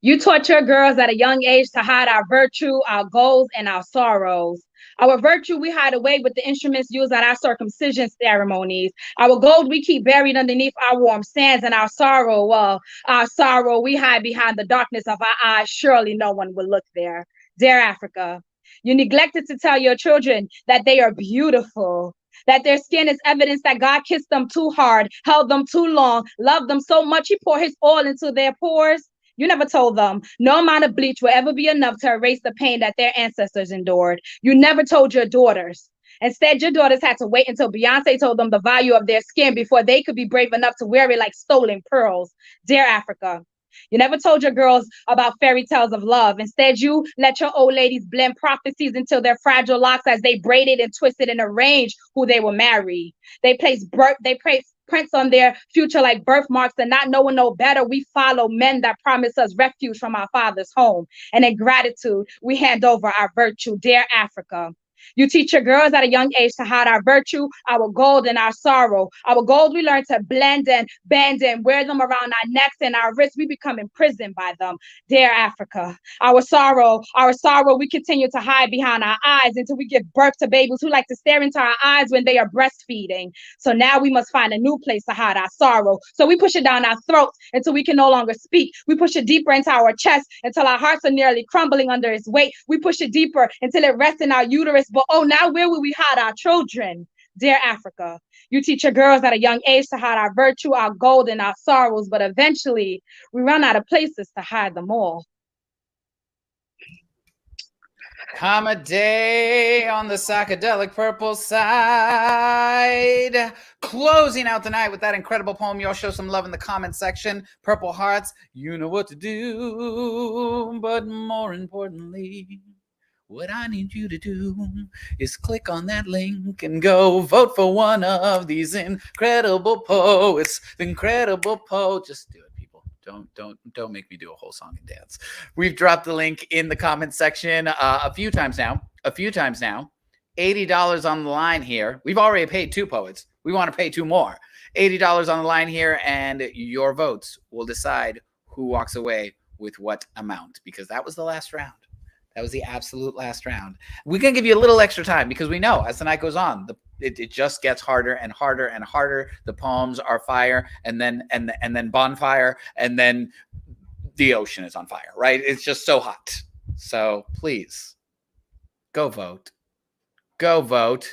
Speaker 7: you taught your girls at a young age to hide our virtue, our goals, and our sorrows. Our virtue we hide away with the instruments used at our circumcision ceremonies. Our gold we keep buried underneath our warm sands, and our sorrow we hide behind the darkness of our eyes. Surely no one will look there. Dear Africa, you neglected to tell your children that they are beautiful, that their skin is evidence that God kissed them too hard, held them too long, loved them so much he poured his oil into their pores. You never told them no amount of bleach will ever be enough to erase the pain that their ancestors endured. You never told your daughters. Instead, your daughters had to wait until Beyonce told them the value of their skin before they could be brave enough to wear it like stolen pearls. Dear Africa, you never told your girls about fairy tales of love. Instead, you let your old ladies blend prophecies into their fragile locks as they braided and twisted and arranged who they will marry. They placed prints on their future like birthmarks, and not knowing no better, we follow men that promise us refuge from our father's home. And in gratitude, we hand over our virtue. Dear Africa, you teach your girls at a young age to hide our virtue, our gold, and our sorrow. Our gold we learn to blend and bend and wear them around our necks and our wrists. We become imprisoned by them. Dear Africa, our sorrow we continue to hide behind our eyes until we give birth to babies who like to stare into our eyes when they are breastfeeding. So now we must find a new place to hide our sorrow. So we push it down our throats until we can no longer speak. We push it deeper into our chest until our hearts are nearly crumbling under its weight. We push it deeper until it rests in our uterus. But oh, now where will we hide our children? Dear Africa, you teach your girls at a young age to hide our virtue, our gold, and our sorrows, but eventually we run out of places to hide them all.
Speaker 2: Kamaday on the psychedelic purple side. Closing out the night with that incredible poem. Y'all show some love in the comment section. Purple hearts, you know what to do. But more importantly, what I need you to do is click on that link and go vote for one of these incredible poets. The incredible poet. Just do it, people. Don't make me do a whole song and dance. We've dropped the link in the comment section a few times now. $80 on the line here. We've already paid 2 poets. We want to pay 2 more. $80 on the line here, and your votes will decide who walks away with what amount, because that was the last round. That was the absolute last round. We're going to give you a little extra time because we know as the night goes on, it just gets harder and harder and harder. The poems are fire, and then bonfire, and then the ocean is on fire, right? It's just so hot. So please, go vote. Go vote.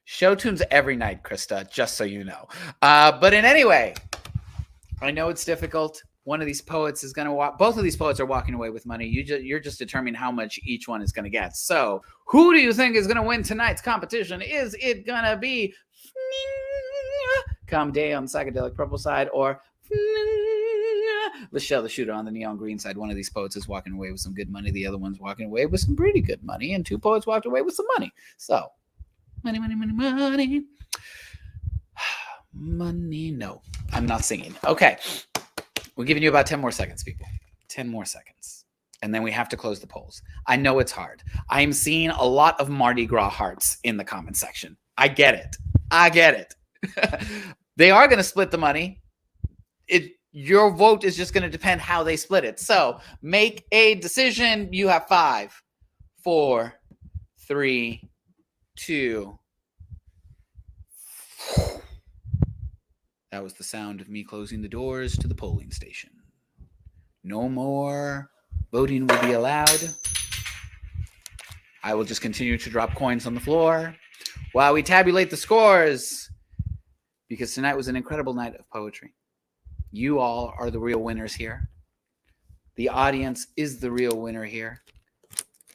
Speaker 2: Show tunes every night, Krista, just so you know. But in any way, I know it's difficult. One of these poets is going to walk. Both of these poets are walking away with money. You're just determining how much each one is going to get. So who do you think is going to win tonight's competition? Is it going to be Kamaday on the psychedelic purple side, or LeChell The Shootah on the neon green side? One of these poets is walking away with some good money. The other one's walking away with some pretty good money. And 2 poets walked away with some money. So money. Money. No, I'm not singing. Okay. We're giving you about 10 more seconds, people. 10 more seconds. and then we have to close the polls. I know it's hard. I am seeing a lot of Mardi Gras hearts in the comment section. I get it. They are going to split the money. Your vote is just going to depend how they split it. So make a decision. You have 5, 4, 3, 2. That was the sound of me closing the doors to the polling station. No more voting will be allowed. I will just continue to drop coins on the floor while we tabulate the scores, because tonight was an incredible night of poetry. You all are the real winners here. The audience is the real winner here.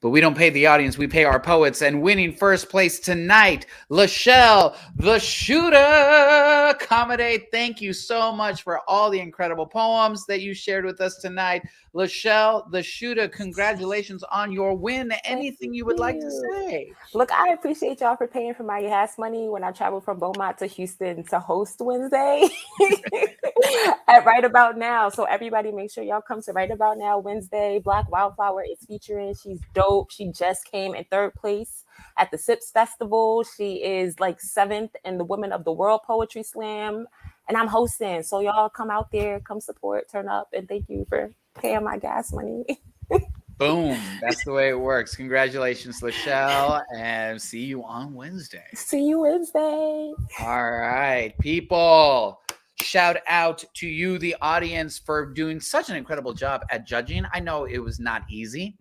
Speaker 2: But we don't pay the audience, we pay our poets. And winning first place tonight, LeChell The Shootah. Kamaday, thank you so much for all the incredible poems that you shared with us tonight. LeChell The Shootah, congratulations on your win. Anything you would like to say?
Speaker 10: Look, I appreciate y'all for paying for my gas money when I traveled from Beaumont to Houston to host Wednesday at Right About Now. So everybody make sure y'all come to Right About Now Wednesday. Black Wildflower is featuring. She's dope. She just came in 3rd place at the SIPS Festival. She is like 7th in the Women of the World Poetry Slam. And I'm hosting. So y'all come out there, come support, turn up, and thank you for paying my gas money.
Speaker 2: Boom. That's the way it works. Congratulations, LeChell, and see you on Wednesday.
Speaker 10: See you Wednesday.
Speaker 2: All right, people. Shout out to you, the audience, for doing such an incredible job at judging. I know it was not easy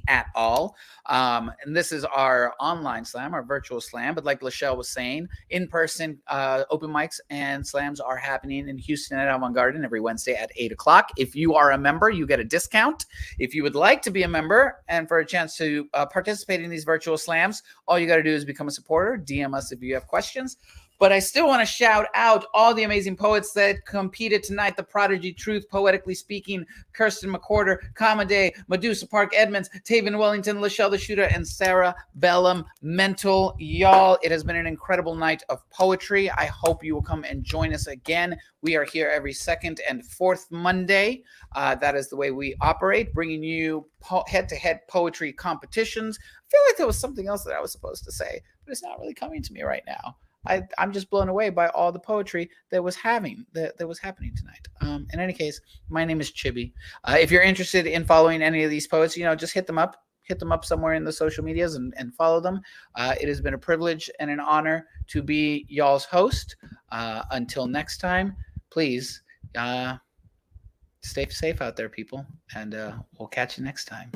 Speaker 2: at all. And this is our online slam, our virtual slam. But like LeChell was saying, in-person open mics and slams are happening in Houston at Avant Garden every Wednesday at 8 o'clock. If you are a member, you get a discount. If you would like to be a member and for a chance to participate in these virtual slams, all you got to do is become a supporter. DM us if you have questions. But I still want to shout out all the amazing poets that competed tonight. The Prodigy Truth, Poetically Speaking, Kirstin McWhorter, Kamaday, Medusa Park, Edmonds, Tayven Wellington, LeChell The Shootah, and Sarah Bellum. Mental, y'all. It has been an incredible night of poetry. I hope you will come and join us again. We are here every 2nd and 4th Monday. That is the way we operate, bringing you head-to-head poetry competitions. I feel like there was something else that I was supposed to say, but it's not really coming to me right now. I'm just blown away by all the poetry that was happening tonight. In any case, my name is Chibbi. If you're interested in following any of these poets, just hit them up somewhere in the social medias and follow them. It has been a privilege and an honor to be y'all's host. Until next time, please stay safe out there, people, and we'll catch you next time.